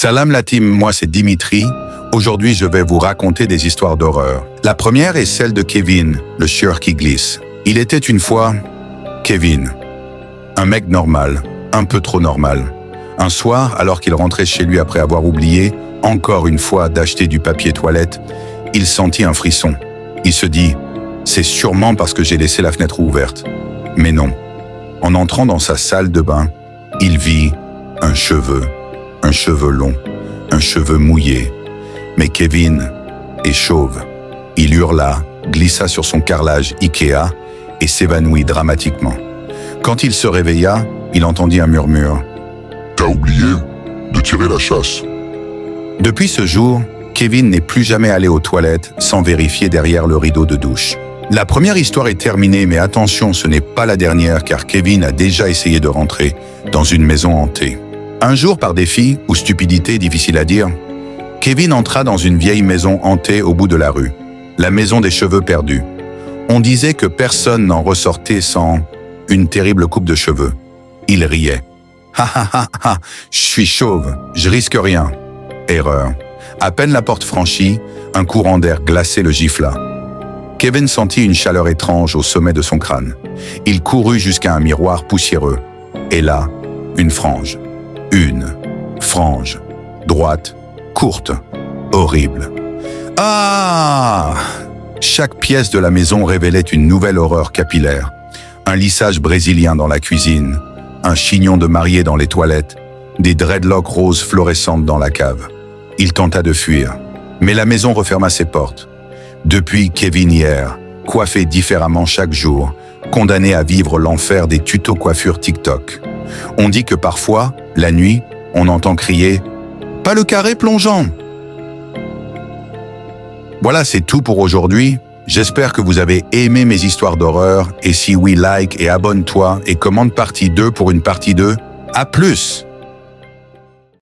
Salam la team, moi c'est Dimitri. Aujourd'hui, je vais vous raconter des histoires d'horreur. La première est celle de Kevin, le chieur qui glisse. Il était une fois Kevin, un mec normal, un peu trop normal. Un soir, alors qu'il rentrait chez lui après avoir oublié, encore une fois, d'acheter du papier toilette, il sentit un frisson. Il se dit « C'est sûrement parce que j'ai laissé la fenêtre ouverte. » Mais non. En entrant dans sa salle de bain, il vit un cheveu long, un cheveu mouillé. Mais Kevin est chauve. Il hurla, glissa sur son carrelage Ikea et s'évanouit dramatiquement. Quand il se réveilla, il entendit un murmure. « T'as oublié de tirer la chasse. » Depuis ce jour, Kevin n'est plus jamais allé aux toilettes sans vérifier derrière le rideau de douche. La première histoire est terminée, mais attention, ce n'est pas la dernière car Kevin a déjà essayé de rentrer dans une maison hantée. Un jour, par défi ou stupidité, difficile à dire, Kevin entra dans une vieille maison hantée au bout de la rue, la maison des cheveux perdus. On disait que personne n'en ressortait sans une terrible coupe de cheveux. Il riait. « Ha ha ha ha, je suis chauve, je risque rien. » Erreur. À peine la porte franchie, un courant d'air glacé le gifla. Kevin sentit une chaleur étrange au sommet de son crâne. Il courut jusqu'à un miroir poussiéreux. Et là, une frange. Une frange. Droite, courte, horrible. Ah! Chaque pièce de la maison révélait une nouvelle horreur capillaire. Un lissage brésilien dans la cuisine, un chignon de mariée dans les toilettes, des dreadlocks roses fluorescentes dans la cave. Il tenta de fuir, mais la maison referma ses portes. Depuis Kevin hier, coiffé différemment chaque jour, condamné à vivre l'enfer des tutos coiffure TikTok. On dit que parfois, la nuit, on entend crier « Pas le carré plongeant !» Voilà, c'est tout pour aujourd'hui. J'espère que vous avez aimé mes histoires d'horreur et si oui, like et abonne-toi et commande partie 2 pour une partie 2. À plus!